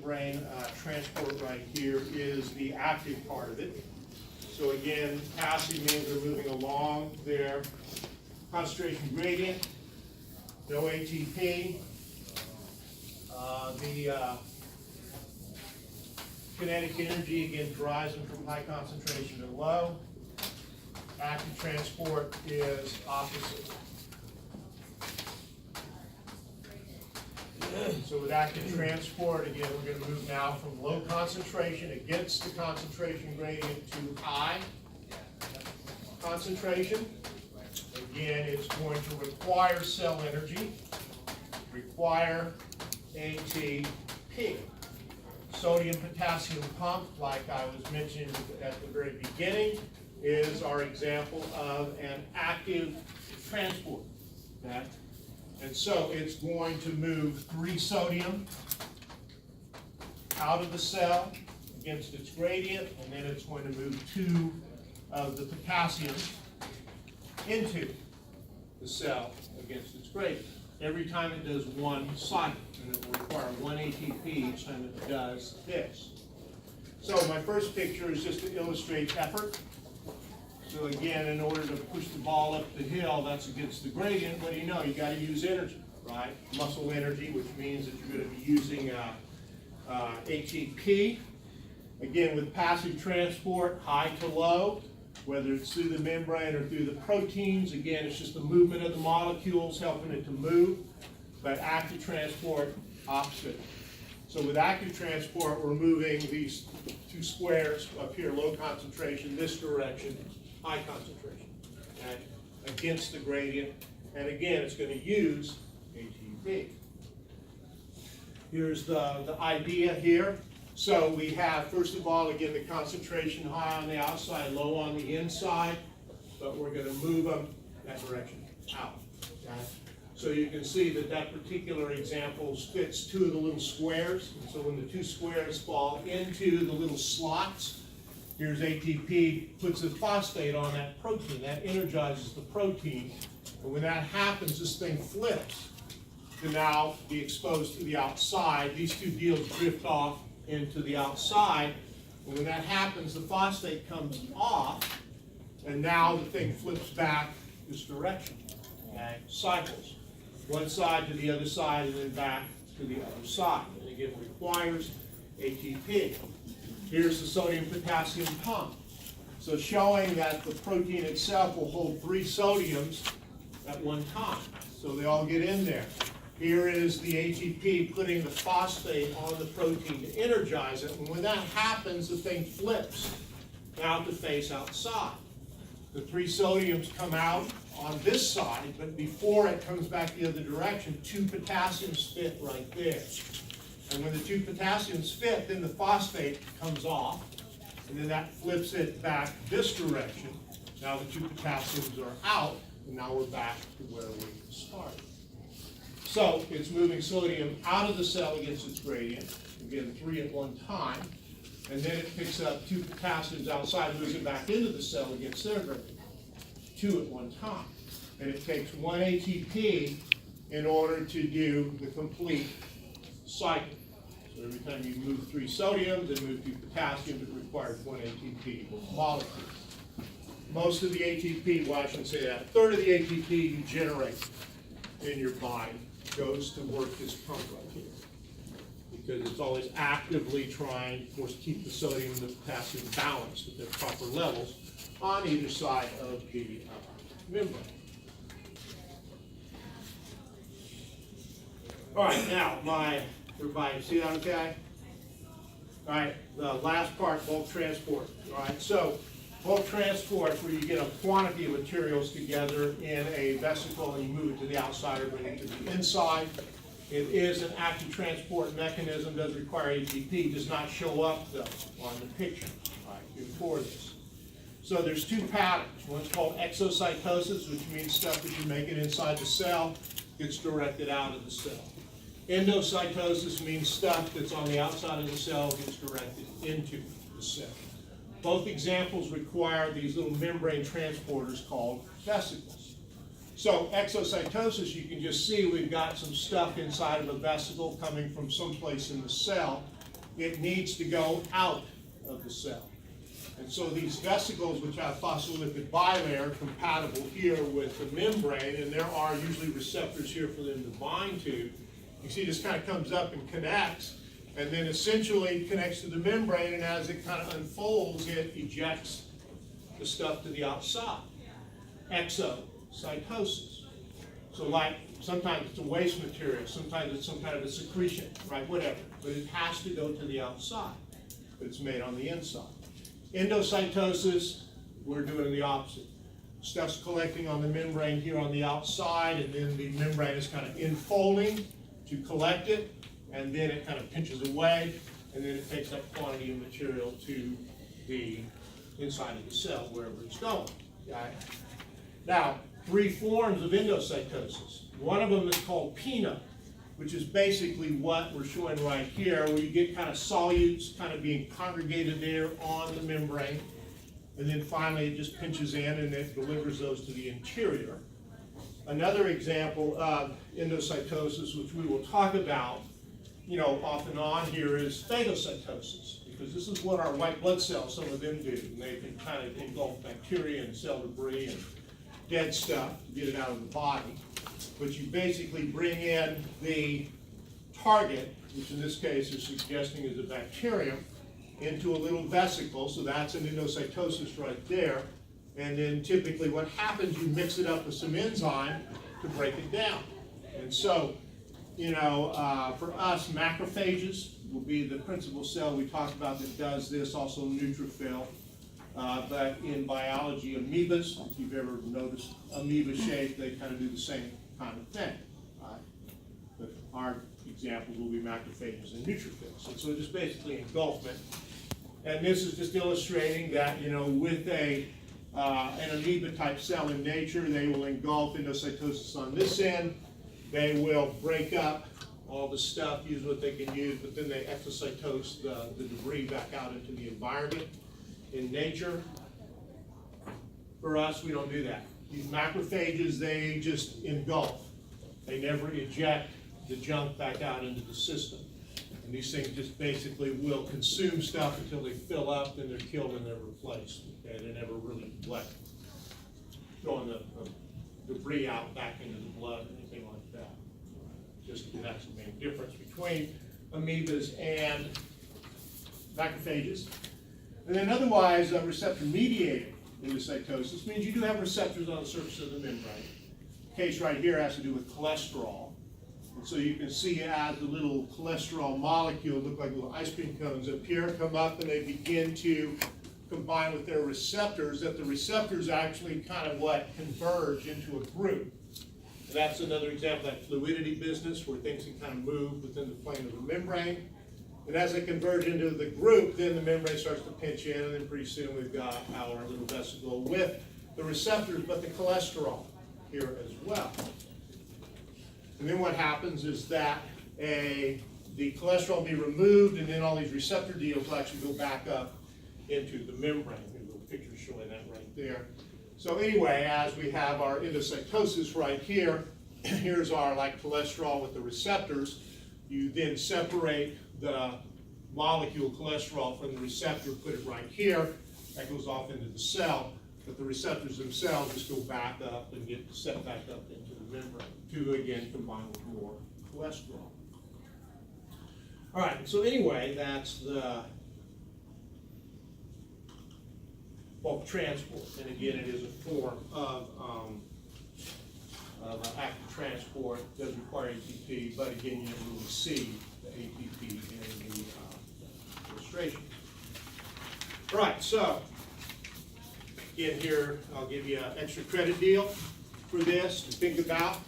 membrane transport right here is the active part of it. So again, passive means they're moving along their concentration gradient, no ATP. The kinetic energy, again, derives them from high concentration to low. Active transport is opposite. So with active transport, again, we're going to move now from low concentration against the concentration gradient to high concentration. Again, it's going to require cell energy, require ATP. Sodium potassium pump, like I was mentioning at the very beginning, is our example of an active transport. Okay? And so it's going to move 3 sodium out of the cell against its gradient, and then it's going to move 2 of the potassium into the cell against its gradient. Every time it does one cycle, and it will require 1 ATP each time it does this. So my first picture is just to illustrate effort. So again, in order to push the ball up the hill, that's against the gradient. What do you know? You got to use energy, right? Muscle energy, which means that you're going to be using ATP. Again, with passive transport, high to low, whether it's through the membrane or through the proteins. Again, it's just the movement of the molecules helping it to move. But active transport, opposite. So with active transport, we're moving these 2 squares up here, low concentration, this direction, high concentration, okay, against the gradient. And again, it's going to use ATP. Here's the idea here. So we have, first of all, again, the concentration high on the outside, low on the inside, but we're going to move them that direction, out. Okay? So you can see that that particular example fits 2 of the little squares. And so when the 2 squares fall into the little slots, here's ATP, puts a phosphate on that protein. That energizes the protein. And when that happens, this thing flips to now be exposed to the outside. These 2 deals drift off into the outside. And when that happens, the phosphate comes off, and now the thing flips back this direction. Okay? Cycles. One side to the other side, and then back to the other side. And again, requires ATP. Here's the sodium potassium pump. So showing that the protein itself will hold 3 sodiums at one time. So they all get in there. Here is the ATP putting the phosphate on the protein to energize it. And when that happens, the thing flips now to face outside. The 3 sodiums come out on this side, but before it comes back the other direction, 2 potassiums fit right there. And when the 2 potassiums fit, then the phosphate comes off, and then that flips it back this direction. Now the 2 potassiums are out, and now we're back to where we started. So it's moving sodium out of the cell against its gradient, again 3 at one time, and then it picks up 2 potassiums outside, moves it back into the cell against their gradient, 2 at one time. And it takes 1 ATP in order to do the complete cycle. So every time you move 3 sodiums and move 2 potassiums, it requires 1 ATP molecule. Most of the ATP, well I shouldn't say that, a third of the ATP you generate in your body goes to work this pump right here. Because it's always actively trying, of course, to keep the sodium and the potassium balanced at their proper levels on either side of the membrane. All right, now, everybody see that okay? All right, the last part, bulk transport. All right, so bulk transport is where you get a quantity of materials together in a vesicle and you move it to the outside or bring it to the inside. It is an active transport mechanism, does require ATP, does not show up though on the picture before this. So there's 2 patterns. One's called exocytosis, which means stuff that you make it inside the cell gets directed out of the cell. Endocytosis means stuff that's on the outside of the cell gets directed into the cell. Both examples require these little membrane transporters called vesicles. So exocytosis, you can just see we've got some stuff inside of a vesicle coming from someplace in the cell. it needs to go out of the cell. And so these vesicles, which have phospholipid bilayer, compatible here with the membrane, and there are usually receptors here for them to bind to. You see this kind of comes up and connects, and then essentially connects to the membrane, and as it kind of unfolds, it ejects the stuff to the outside. Exocytosis. So like, sometimes it's a waste material, sometimes it's some kind of a secretion, right, whatever. But it has to go to the outside, but it's made on the inside. Endocytosis, we're doing the opposite. Stuff's collecting on the membrane here on the outside, and then the membrane is kind of enfolding to collect it, and then it kind of pinches away, and then it takes that quantity of material to the inside of the cell, wherever it's going. Okay? Now, 3 forms of endocytosis. One of them is called PINA, which is basically what we're showing right here, where you get kind of solutes kind of being congregated there on the membrane, and then finally it just pinches in and it delivers those to the interior. Another example of endocytosis, which we will talk about, off and on here, is phagocytosis, because this is what our white blood cells, some of them do, and they can kind of engulf bacteria and cell debris and dead stuff to get it out of the body. But you basically bring in the target, which in this case is suggesting is a bacterium, into a little vesicle, so that's an endocytosis right there. And then typically what happens, you mix it up with some enzyme to break it down. And so, for us, macrophages will be the principal cell we talked about that does this, also neutrophil. But in biology, amoebas, if you've ever noticed amoeba shape, they kind of do the same kind of thing. But our examples will be macrophages and neutrophils. And so just basically engulfment. And this is just illustrating that, with an amoeba type cell in nature, they will engulf endocytosis on this end. They will break up all the stuff, use what they can use, but then they exocytose the debris back out into the environment. In nature, for us, we don't do that. These macrophages, they just engulf. They never eject the junk back out into the system. And these things just basically will consume stuff until they fill up, then they're killed and they're replaced. Okay? They never really throwing the debris out back into the blood or anything like that. Just that's the main difference between amoebas and macrophages. And then otherwise, receptor-mediated endocytosis means you do have receptors on the surface of the membrane. The case right here has to do with cholesterol. And so you can see as the little cholesterol molecules look like little ice cream cones up here, come up and they begin to combine with their receptors, that the receptors actually kind of converge into a group. And that's another example of that fluidity business where things can kind of move within the plane of the membrane. And as they converge into the group, then the membrane starts to pinch in, and then pretty soon we've got our little vesicle with the receptors, but the cholesterol here as well. And then what happens is that the cholesterol will be removed, and then all these receptor deals will actually go back up into the membrane. There's a little picture showing that right there. So anyway, as we have our endocytosis right here, here's our cholesterol with the receptors. You then separate the molecule cholesterol from the receptor, put it right here. That goes off into the cell, but the receptors themselves just go back up and get set back up into the membrane to again combine with more cholesterol. All right, so anyway, that's the bulk transport, and again, it is a form of active transport. It does require ATP, but again, you never really see the ATP in the illustration. All right, so again here, I'll give you an extra credit deal for this to think about.